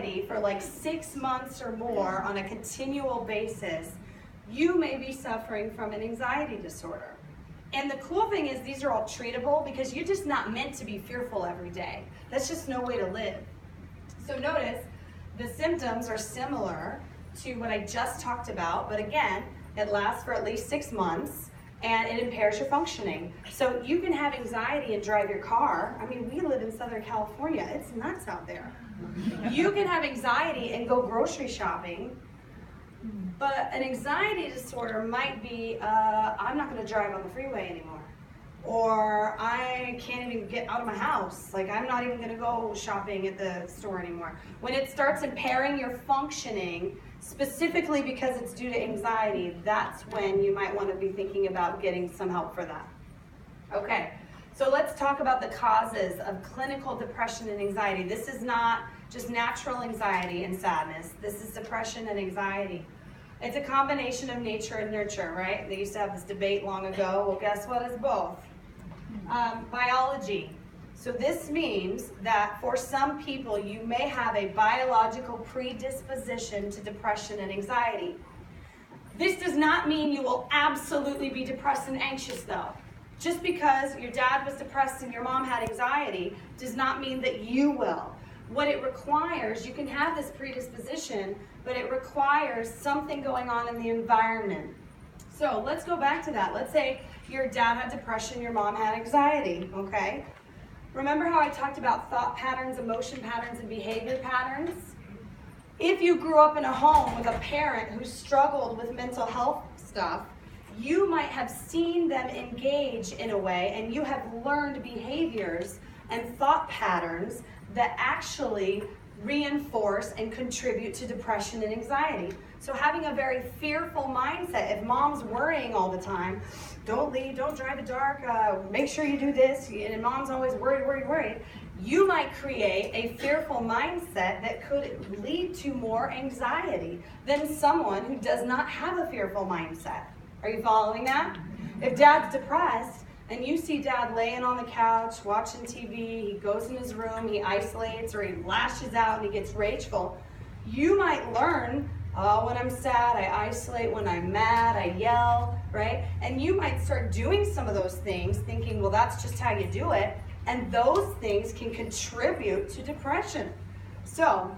anxiety for like 6 months or more on a continual basis, you may be suffering from an anxiety disorder. And the cool thing is these are all treatable because you're just not meant to be fearful every day. That's just no way to live. So notice the symptoms are similar to what I just talked about, but again, it lasts for at least 6 months and it impairs your functioning. So you can have anxiety and drive your car. I mean, we live in Southern California. It's nuts out there. You can have anxiety and go grocery shopping, but an anxiety disorder might be, I'm not going to drive on the freeway anymore. Or I can't even get out of my house. Like, I'm not even going to go shopping at the store anymore. When it starts impairing your functioning, specifically because it's due to anxiety, that's when you might want to be thinking about getting some help for that. Okay, so let's talk about the causes of clinical depression and anxiety. This is not just natural anxiety and sadness. This is depression and anxiety. It's a combination of nature and nurture, right? They used to have this debate long ago. Well, guess what? It's both. Biology. So this means that for some people, you may have a biological predisposition to depression and anxiety. This does not mean you will absolutely be depressed and anxious, though. Just because your dad was depressed and your mom had anxiety does not mean that you will. What it requires, you can have this predisposition, but it requires something going on in the environment. So let's go back to that. Let's say your dad had depression, your mom had anxiety, okay? Remember how I talked about thought patterns, emotion patterns, and behavior patterns? If you grew up in a home with a parent who struggled with mental health stuff, you might have seen them engage in a way, and you have learned behaviors and thought patterns that actually reinforce and contribute to depression and anxiety. So having a very fearful mindset, if mom's worrying all the time, don't leave, don't drive it dark, make sure you do this, and mom's always worried, you might create a fearful mindset that could lead to more anxiety than someone who does not have a fearful mindset. Are you following that? If dad's depressed, and you see dad laying on the couch, watching TV, he goes in his room, he isolates, or he lashes out and he gets rageful, you might learn, oh, when I'm sad, I isolate. When I'm mad, I yell, right? And you might start doing some of those things thinking, well, that's just how you do it. And those things can contribute to depression. So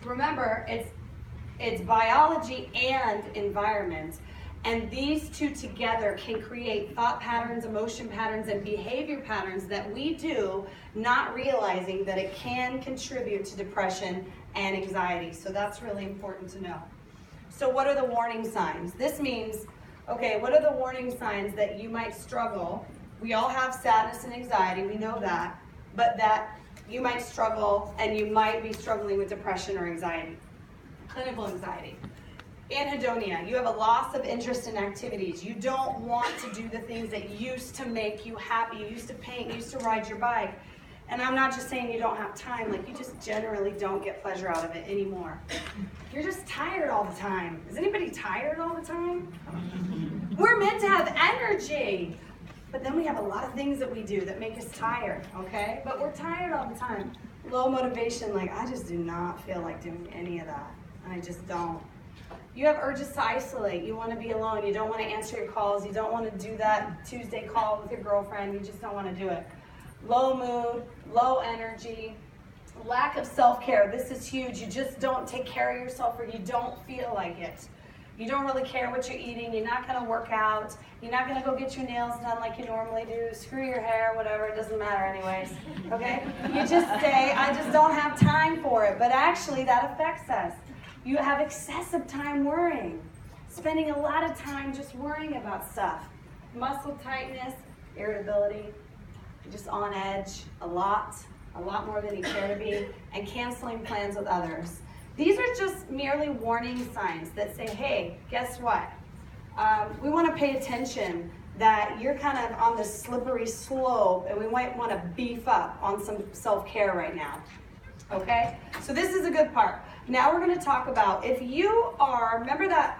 remember, it's biology and environment. And these two together can create thought patterns, emotion patterns, and behavior patterns that we do, not realizing that it can contribute to depression and anxiety. So that's really important to know. So what are the warning signs? This means, okay, what are the warning signs that you might struggle? We all have sadness and anxiety, we know that, but that you might struggle and you might be struggling with depression or anxiety. Clinical anxiety. Anhedonia, you have a loss of interest in activities. You don't want to do the things that used to make you happy. You used to paint, you used to ride your bike. And I'm not just saying you don't have time, like you just generally don't get pleasure out of it anymore. You're just tired all the time. Is anybody tired all the time? We're meant to have energy. But then we have a lot of things that we do that make us tired, okay? But we're tired all the time. Low motivation, like I just do not feel like doing any of that. And I just don't. You have urges to isolate. You want to be alone. You don't want to answer your calls. You don't want to do that Tuesday call with your girlfriend. You just don't want to do it. Low mood, low energy, lack of self-care. This is huge. You just don't take care of yourself, or you don't feel like it. You don't really care what you're eating. You're not going to work out. You're not going to go get your nails done like you normally do. Screw your hair, whatever. It doesn't matter anyways. Okay? You just say, I just don't have time for it. But actually, that affects us. You have excessive time worrying, spending a lot of time just worrying about stuff. Muscle tightness, irritability, just on edge a lot more than you care to be, and canceling plans with others. These are just merely warning signs that say, hey, guess what? We want to pay attention that you're kind of on this slippery slope, and we might want to beef up on some self-care right now. Okay? So this is a good part. Now we're going to talk about if you are, remember that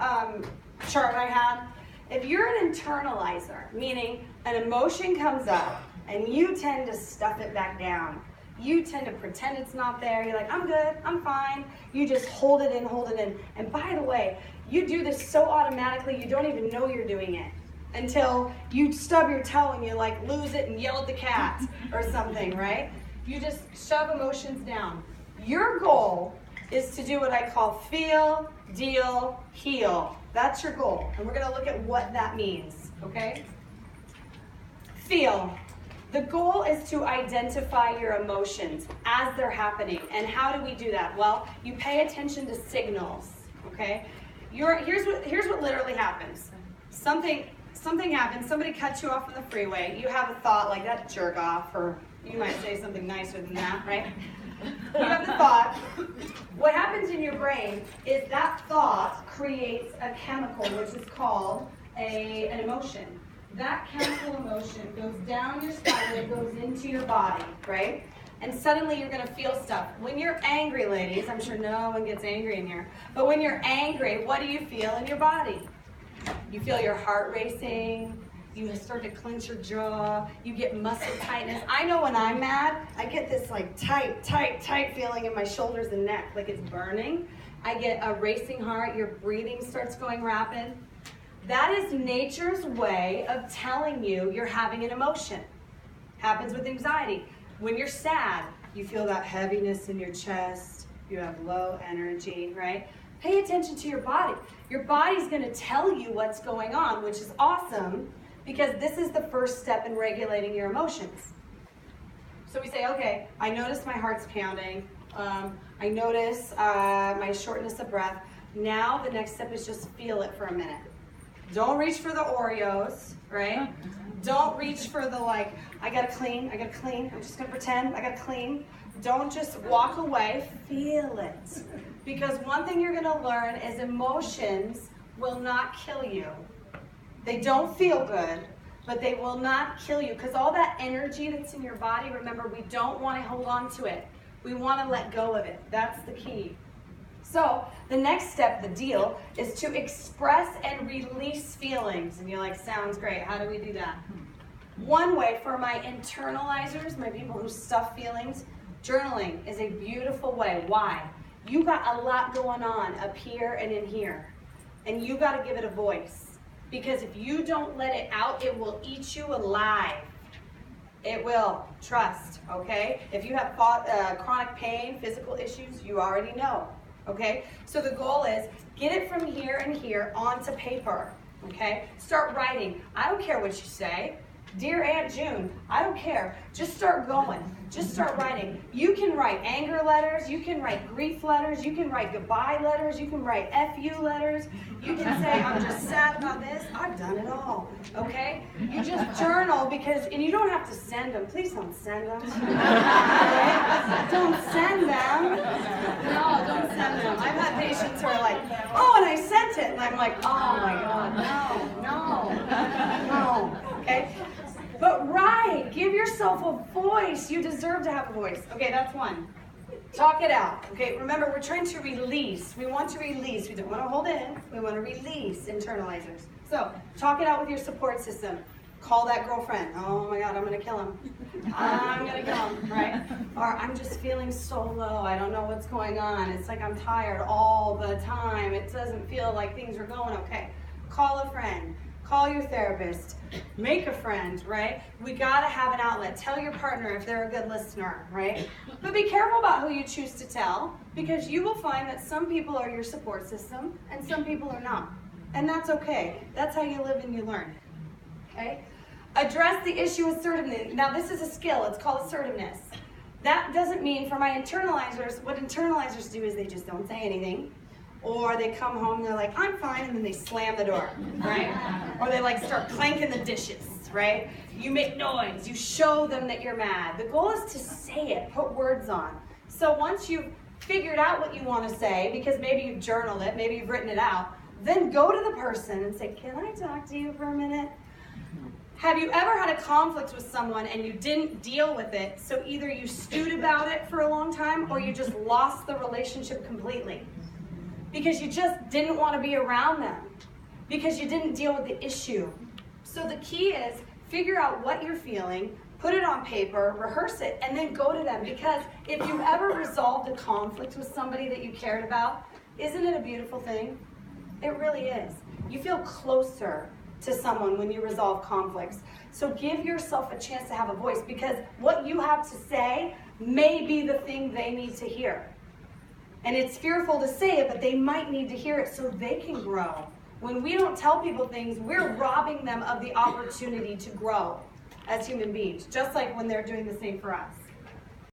chart I had? If you're an internalizer, meaning an emotion comes up and you tend to stuff it back down, you tend to pretend it's not there. You're like, I'm good, I'm fine. You just hold it in, hold it in. And by the way, you do this so automatically, you don't even know you're doing it until you stub your toe and you like lose it and yell at the cat or something, right? You just shove emotions down. Your goal is to do what I call feel, deal, heal. That's your goal. And we're going to look at what that means, okay? Feel. The goal is to identify your emotions as they're happening. And how do we do that? Well, you pay attention to signals, okay? Here's what literally happens. Something happens, somebody cuts you off on the freeway, you have a thought like, that jerk off, or you might say something nicer than that, right? You have the thought. What happens in your brain is that thought creates a chemical which is called an emotion. That chemical emotion goes down your spine and it goes into your body, right? And suddenly you're going to feel stuff. When you're angry, ladies, I'm sure no one gets angry in here, but when you're angry, what do you feel in your body? You feel your heart racing, you start to clench your jaw, you get muscle tightness. I know when I'm mad, I get this like tight feeling in my shoulders and neck, like it's burning. I get a racing heart, your breathing starts going rapid. That is nature's way of telling you you're having an emotion. Happens with anxiety. When you're sad, you feel that heaviness in your chest, you have low energy, right? Pay attention to your body. Your body's going to tell you what's going on, which is awesome because this is the first step in regulating your emotions. So we say, okay, I notice my heart's pounding. I notice my shortness of breath. Now the next step is just feel it for a minute. Don't reach for the Oreos, right? Don't reach for the like, I gotta clean, I'm just gonna pretend I gotta clean. Don't just walk away, feel it. Because one thing you're gonna learn is emotions will not kill you. They don't feel good, but they will not kill you. Because all that energy that's in your body, remember, we don't wanna hold on to it. We wanna let go of it. That's the key. So the next step, the deal, is to express and release feelings. And you're like, sounds great. How do we do that? One way for my internalizers, my people who stuff feelings, journaling is a beautiful way. Why? You got a lot going on up here and in here. And you got to give it a voice. Because if you don't let it out, it will eat you alive. It will. Trust, okay? If you have chronic pain, physical issues, you already know. Okay, so the goal is get it from here and here onto paper, okay? Start writing. I don't care what you say. Dear Aunt June, I don't care. Just start going. Just start writing. You can write anger letters. You can write grief letters. You can write goodbye letters. You can write FU letters. You can say, I'm just sad about this. I've done it all, okay? You just journal and you don't have to send them. Please don't send them. Don't send them. No, don't send them. I've had patients who are like, oh, and I sent it. And I'm like, oh my God, no, okay? But write, give yourself a voice. You deserve to have a voice. Okay, that's one. Talk it out. Okay, remember, we're trying to release. We want to release. We don't want to hold in. We want to release internalizers. So, talk it out with your support system. Call that girlfriend. Oh my God, I'm going to kill him. I'm going to kill him, right? Or I'm just feeling so low. I don't know what's going on. It's like I'm tired all the time. It doesn't feel like things are going okay. Call a friend. Call your therapist, make a friend, right? We gotta have an outlet. Tell your partner if they're a good listener, right? But be careful about who you choose to tell, because you will find that some people are your support system and some people are not. And that's okay. That's how you live and you learn, okay? Address the issue assertiveness. Now this is a skill, it's called assertiveness. That doesn't mean for my internalizers, what internalizers do is they just don't say anything. Or they come home and they're like, I'm fine, and then they slam the door, right? Or they like start clanking the dishes, right? You make noise, you show them that you're mad. The goal is to say it, put words on. So once you've figured out what you want to say, because maybe you've journaled it, maybe you've written it out, then go to the person and say, can I talk to you for a minute? Have you ever had a conflict with someone and you didn't deal with it, so either you stewed about it for a long time or you just lost the relationship completely? Because you just didn't want to be around them, because you didn't deal with the issue. So the key is figure out what you're feeling, put it on paper, rehearse it, and then go to them. Because if you ever resolved a conflict with somebody that you cared about, isn't it a beautiful thing? It really is. You feel closer to someone when you resolve conflicts. So give yourself a chance to have a voice, because what you have to say may be the thing they need to hear. And it's fearful to say it, but they might need to hear it so they can grow. When we don't tell people things, we're robbing them of the opportunity to grow as human beings, just like when they're doing the same for us.